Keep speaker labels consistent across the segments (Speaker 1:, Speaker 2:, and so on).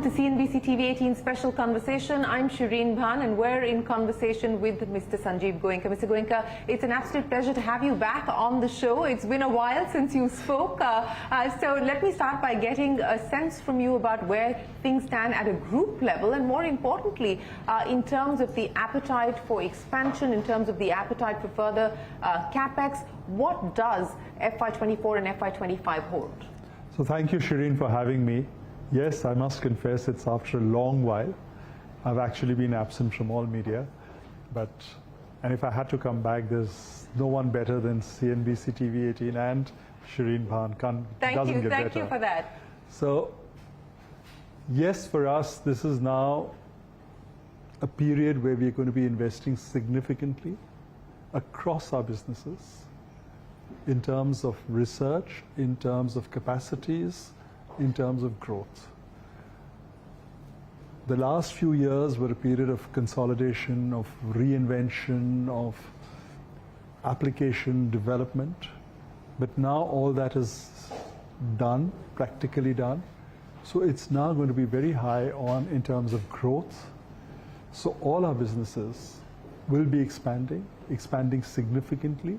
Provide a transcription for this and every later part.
Speaker 1: Welcome to CNBC TV18 Special Conversation. I'm Shereen Bhan and we're in conversation with Mr. Sanjiv Goenka. Mr. Goenka, it's an absolute pleasure to have you back on the show. It's been a while since you spoke. So let me start by getting a sense from you about where things stand at a group level and more importantly, in terms of the appetite for expansion, in terms of the appetite for further capex. What does FY24 and FY25 hold?
Speaker 2: So thank you, Shereen, for having me. Yes, I must confess it's after a long while. I've actually been absent from all media, and if I had to come back, there's no one better than CNBC TV18 and Shereen Bhan. Thank
Speaker 1: you for that.
Speaker 2: So, yes, for us, this is now a period where we're going to be investing significantly across our businesses in terms of research, in terms of capacities, in terms of growth. The last few years were a period of consolidation, of reinvention, of application development, but now all that is done, practically done. So it's now going to be very high on in terms of growth. So all our businesses will be expanding significantly.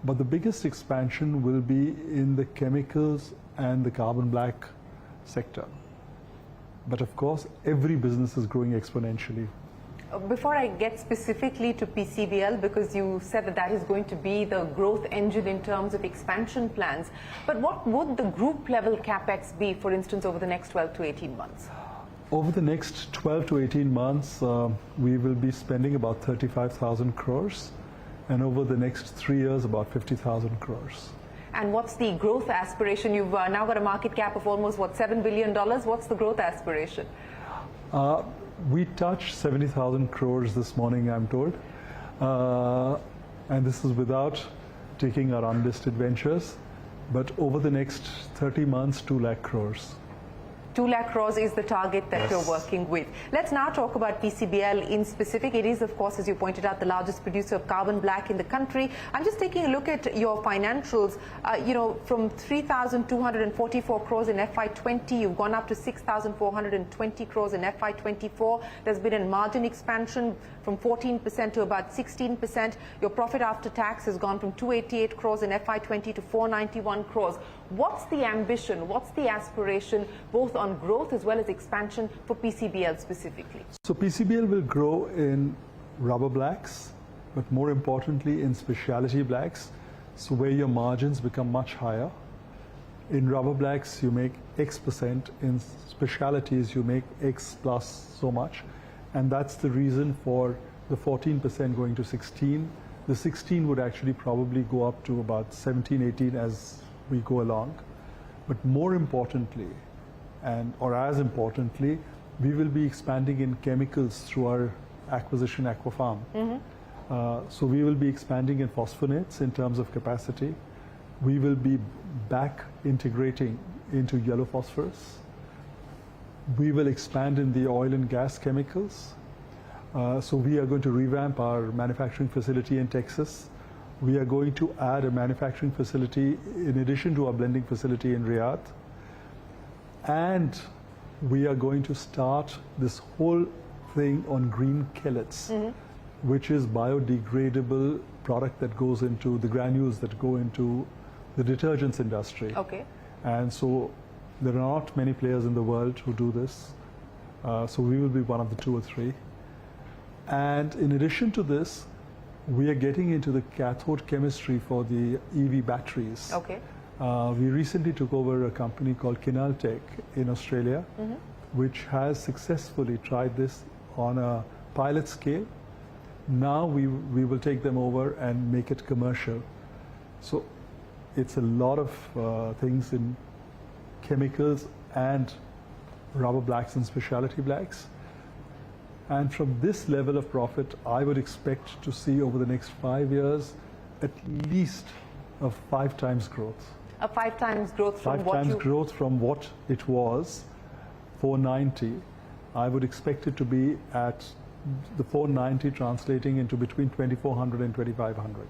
Speaker 2: But the biggest expansion will be in the chemicals and the carbon black sector. But of course, every business is growing exponentially.
Speaker 1: Before I get specifically to PCBL, because you said that that is going to be the growth engine in terms of expansion plans, but what would the group level capex be, for instance, over the next 12 to 18 months?
Speaker 2: Over the next 12 to 18 months, we will be spending about 35,000 crores. And over the next 3 years, about 50,000 crores.
Speaker 1: And what's the growth aspiration? You've now got a market cap of almost, what, $7 billion? What's the growth aspiration?
Speaker 2: We touched 70,000 crores this morning, I'm told. And this is without taking our unlisted ventures. But over the next 30 months, 2 lakh crores.
Speaker 1: 2 lakh crores is the target that
Speaker 2: Yes.
Speaker 1: you're working with. Let's now talk about PCBL in specific. It is, of course, as you pointed out, the largest producer of carbon black in the country. I'm just taking a look at your financials. From 3,244 crores in FY20, you've gone up to 6,420 crores in FY24. There's been a margin expansion from 14% to about 16%. Your profit after tax has gone from 288 crores in FY20 to 491 crores. What's the ambition? What's the aspiration, both on growth as well as expansion for PCBL specifically?
Speaker 2: So PCBL will grow in rubber blacks, but more importantly in specialty blacks, so where your margins become much higher. In rubber blacks, you make X%. In specialties, you make X plus so much. And that's the reason for the 14% going to 16. The 16 would actually probably go up to about 17, 18 as we go along. But more importantly, or as importantly, we will be expanding in chemicals through our acquisition Aquafarm. So we will be expanding in phosphonates in terms of capacity. We will be back integrating into yellow phosphorus. We will expand in the oil and gas chemicals. So we are going to revamp our manufacturing facility in Texas. We are going to add a manufacturing facility in addition to our blending facility in Riyadh. And we are going to start this whole thing on green chelates, which is biodegradable product that goes into the granules that go into the detergents industry.
Speaker 1: Okay.
Speaker 2: And so there are not many players in the world who do this. So we will be one of the 2 or 3. And in addition to this, we are getting into the cathode chemistry for the EV batteries.
Speaker 1: Okay.
Speaker 2: We recently took over a company called Kinaltech in Australia, which has successfully tried this on a pilot scale. Now we will take them over and make it commercial. So it's a lot of things in chemicals and rubber blacks and specialty blacks. And from this level of profit, I would expect to see over the next 5 years at least a 5 times growth.
Speaker 1: A 5 times growth from
Speaker 2: 5
Speaker 1: what
Speaker 2: times
Speaker 1: you...
Speaker 2: growth from what it was, 490. I would expect it to be at the 490 translating into between 2,400 and 2,500.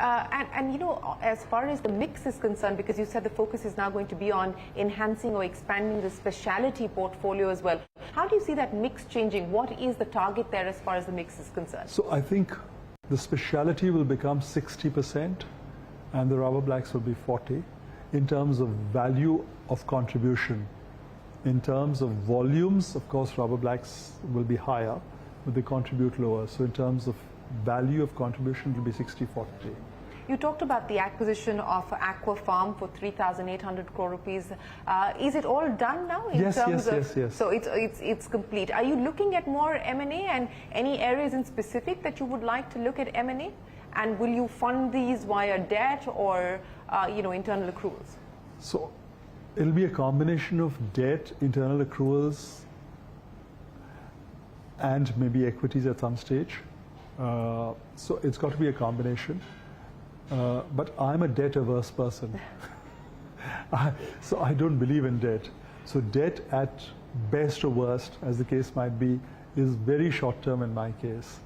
Speaker 1: And you know, as far as the mix is concerned, because you said the focus is now going to be on enhancing or expanding the specialty portfolio as well. How do you see that mix changing? What is the target there as far as the mix is concerned?
Speaker 2: So I think the specialty will become 60% and the rubber blacks will be 40% in terms of value of contribution. In terms of volumes, of course, rubber blacks will be higher, but they contribute lower. So in terms of value of contribution, it will be 60-40.
Speaker 1: You talked about the acquisition of Aqua Farm for 3,800 crore rupees. Is it all done now?
Speaker 2: Yes.
Speaker 1: So it's complete. Are you looking at more M&A, and any areas in specific that you would like to look at M&A? And will you fund these via debt or internal accruals?
Speaker 2: So it'll be a combination of debt, internal accruals, and maybe equities at some stage. So it's got to be a combination. But I'm a debt-averse person. So I don't believe in debt. So debt at best or worst, as the case might be, is very short-term in my case.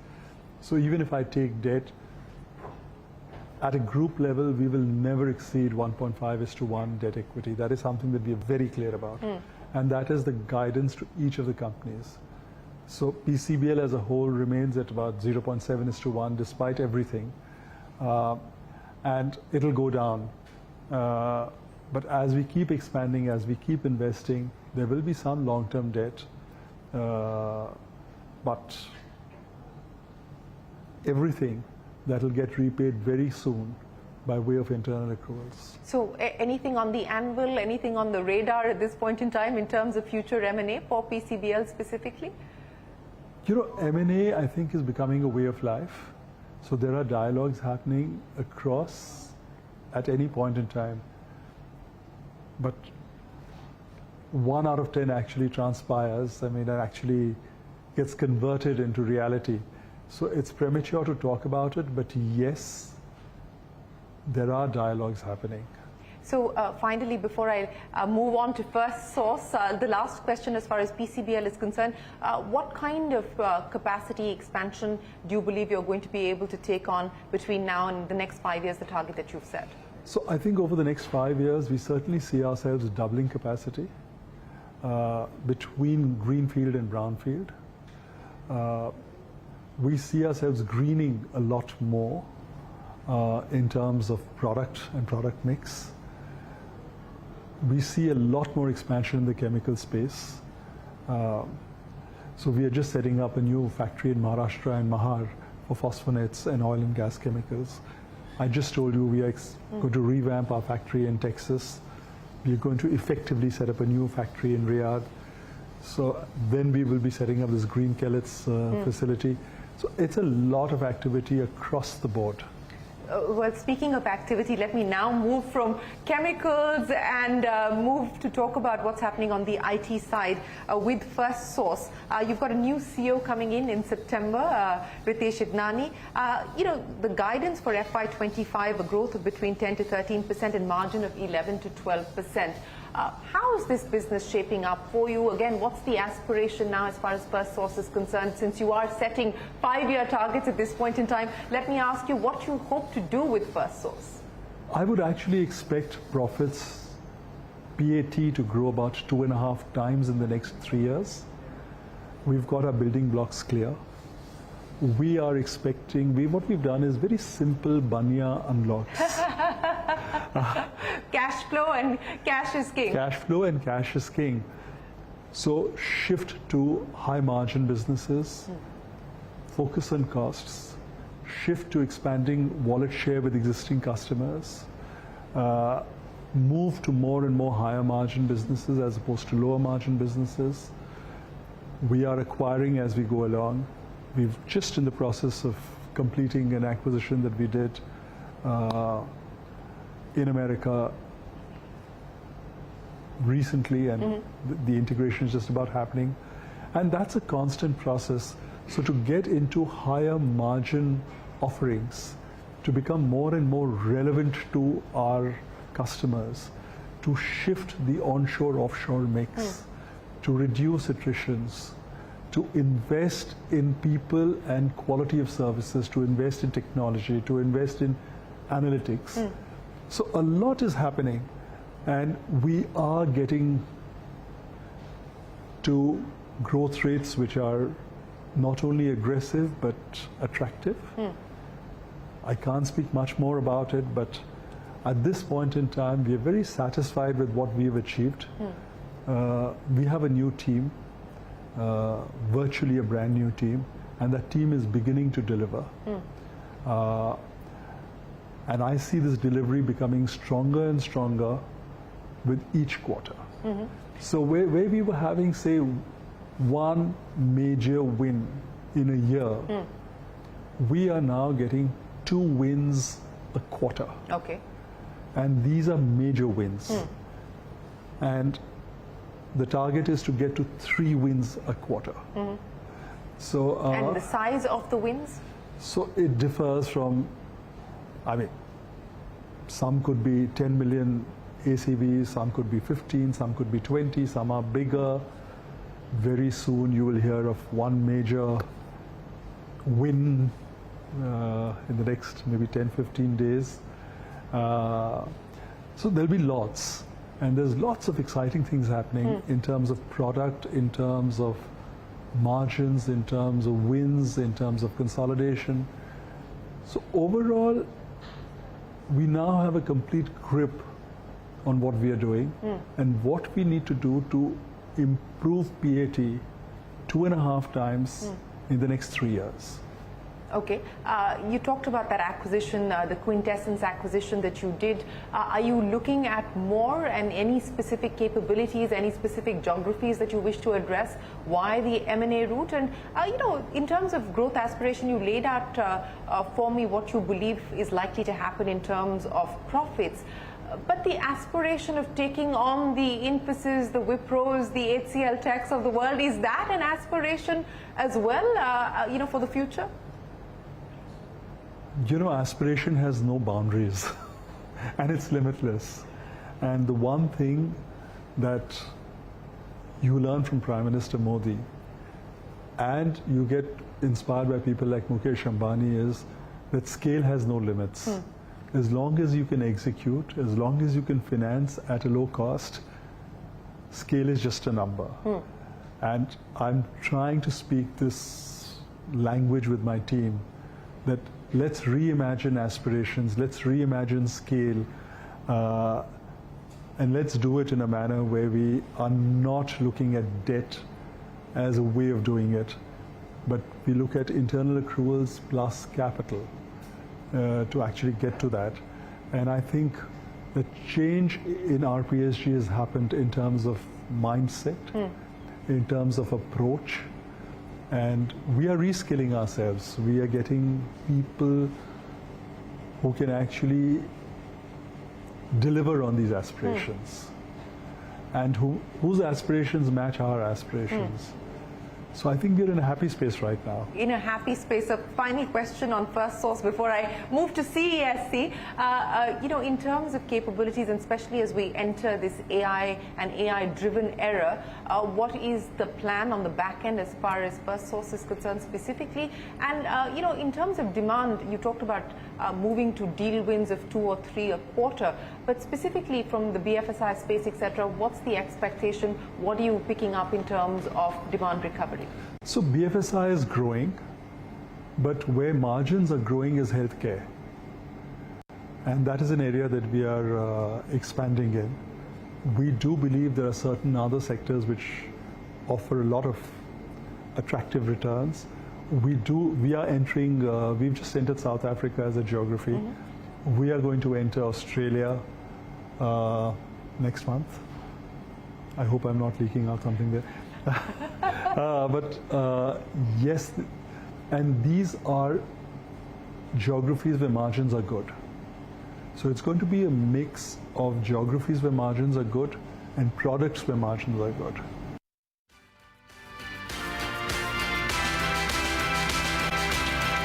Speaker 2: So even if I take debt, at a group level, we will never exceed 1.5:1 debt equity. That is something that we are very clear about. And that is the guidance to each of the companies. So PCBL as a whole remains at about 0.7:1 despite everything. And it'll go down. But as we keep expanding, as we keep investing, there will be some long-term debt. But everything that will get repaid very soon by way of internal accruals.
Speaker 1: So anything on the anvil, anything on the radar at this point in time in terms of future M&A for PCBL specifically?
Speaker 2: You know, M&A I think is becoming a way of life. So there are dialogues happening across at any point in time. But 1 out of 10 actually transpires, and actually gets converted into reality. So it's premature to talk about it, but yes, there are dialogues happening.
Speaker 1: So finally, before I move on to First Source, the last question as far as PCBL is concerned, what kind of capacity expansion do you believe you're going to be able to take on between now and the next 5 years, the target that you've set?
Speaker 2: So I think over the next 5 years, we certainly see ourselves doubling capacity between greenfield and brownfield. We see ourselves greening a lot more in terms of product and product mix. We see a lot more expansion in the chemical space. So we are just setting up a new factory in Maharashtra and Mahar for phosphonates and oil and gas chemicals. I just told you we are going to revamp our factory in Texas. We are going to effectively set up a new factory in Riyadh. So then we will be setting up this green chelates facility. So it's a lot of activity across the board.
Speaker 1: Well, speaking of activity, let me now move from chemicals and move to talk about what's happening on the IT side with First Source. You've got a new CEO coming in September, Ritesh Idnani. The guidance for FY25, a growth of between 10 to 13% and margin of 11 to 12%. How is this business shaping up for you? Again, what's the aspiration now as far as First Source is concerned? Since you are setting 5-year targets at this point in time, let me ask you what you hope to do with First Source.
Speaker 2: I would actually expect profits, PAT, to grow about 2.5 times in the next 3 years. We've got our building blocks clear. We are expecting, what we've done is very simple Banya unlocks.
Speaker 1: Cash flow and cash is king.
Speaker 2: Cash flow and cash is king. So shift to high margin businesses, focus on costs, shift to expanding wallet share with existing customers, move to more and more higher margin businesses as opposed to lower margin businesses. We are acquiring as we go along. We've just in the process of completing an acquisition that we did in America recently, and the integration is just about happening. And that's a constant process. So to get into higher margin offerings, to become more and more relevant to our customers, to shift the onshore-offshore mix, to reduce attritions, to invest in people and quality of services, to invest in technology, to invest in analytics. So a lot is happening, and we are getting to growth rates which are not only aggressive but attractive. I can't speak much more about it, but at this point in time, we are very satisfied with what we've achieved. We have a new team, virtually a brand new team, and that team is beginning to deliver. And I see this delivery becoming stronger and stronger with each quarter. So where we were having, say, one major win in a year, we are now getting 2 wins a quarter.
Speaker 1: Okay.
Speaker 2: And these are major wins. And the target is to get to 3 wins a quarter. So,
Speaker 1: and the size of the wins?
Speaker 2: So it differs from, I mean, some could be 10 million ACVs, some could be 15, some could be 20, some are bigger. Very soon you will hear of one major win in the next maybe 10, 15 days. So there'll be lots, and there's lots of exciting things happening in terms of product, in terms of margins, in terms of wins, in terms of consolidation. So overall, we now have a complete grip on what we are doing and what we need to do to improve PAT 2.5 times in the next 3 years.
Speaker 1: Okay. You talked about that acquisition, the Quintessence acquisition that you did. Are you looking at more, and any specific capabilities, any specific geographies that you wish to address? Why the M&A route? And, you know, in terms of growth aspiration, you laid out for me what you believe is likely to happen in terms of profits. But the aspiration of taking on the Infosys, the Wipros, the HCL Techs of the world, is that an aspiration as well, you know, for the future?
Speaker 2: You know, aspiration has no boundaries and it's limitless. And the one thing that you learn from Prime Minister Modi, and you get inspired by people like Mukesh Ambani, is that scale has no limits. As long as you can execute, as long as you can finance at a low cost, scale is just a number. And I'm trying to speak this language with my team, that let's reimagine aspirations, let's reimagine scale, and let's do it in a manner where we are not looking at debt as a way of doing it, but we look at internal accruals plus capital to actually get to that. And I think the change in RPSG has happened in terms of mindset, in terms of approach, and we are reskilling ourselves. We are getting people who can actually deliver on these aspirations, and whose aspirations match our aspirations. So I think we're in a happy space right now.
Speaker 1: In a happy space. A final question on First Source before I move to CESC. You know, in terms of capabilities, and especially as we enter this AI and AI-driven era, what is the plan on the back end as far as First Source is concerned specifically? And, you know, in terms of demand, you talked about moving to deal wins of 2 or 3 a quarter, but specifically from the BFSI space, etc., what's the expectation? What are you picking up in terms of demand recovery?
Speaker 2: So BFSI is growing, but where margins are growing is healthcare. And that is an area that we are expanding in. We do believe there are certain other sectors which offer a lot of attractive returns. We are entering, we've just entered South Africa as a geography. We are going to enter Australia next month. I hope I'm not leaking out something there. But yes, and these are geographies where margins are good. So it's going to be a mix of geographies where margins are good and products where margins are good.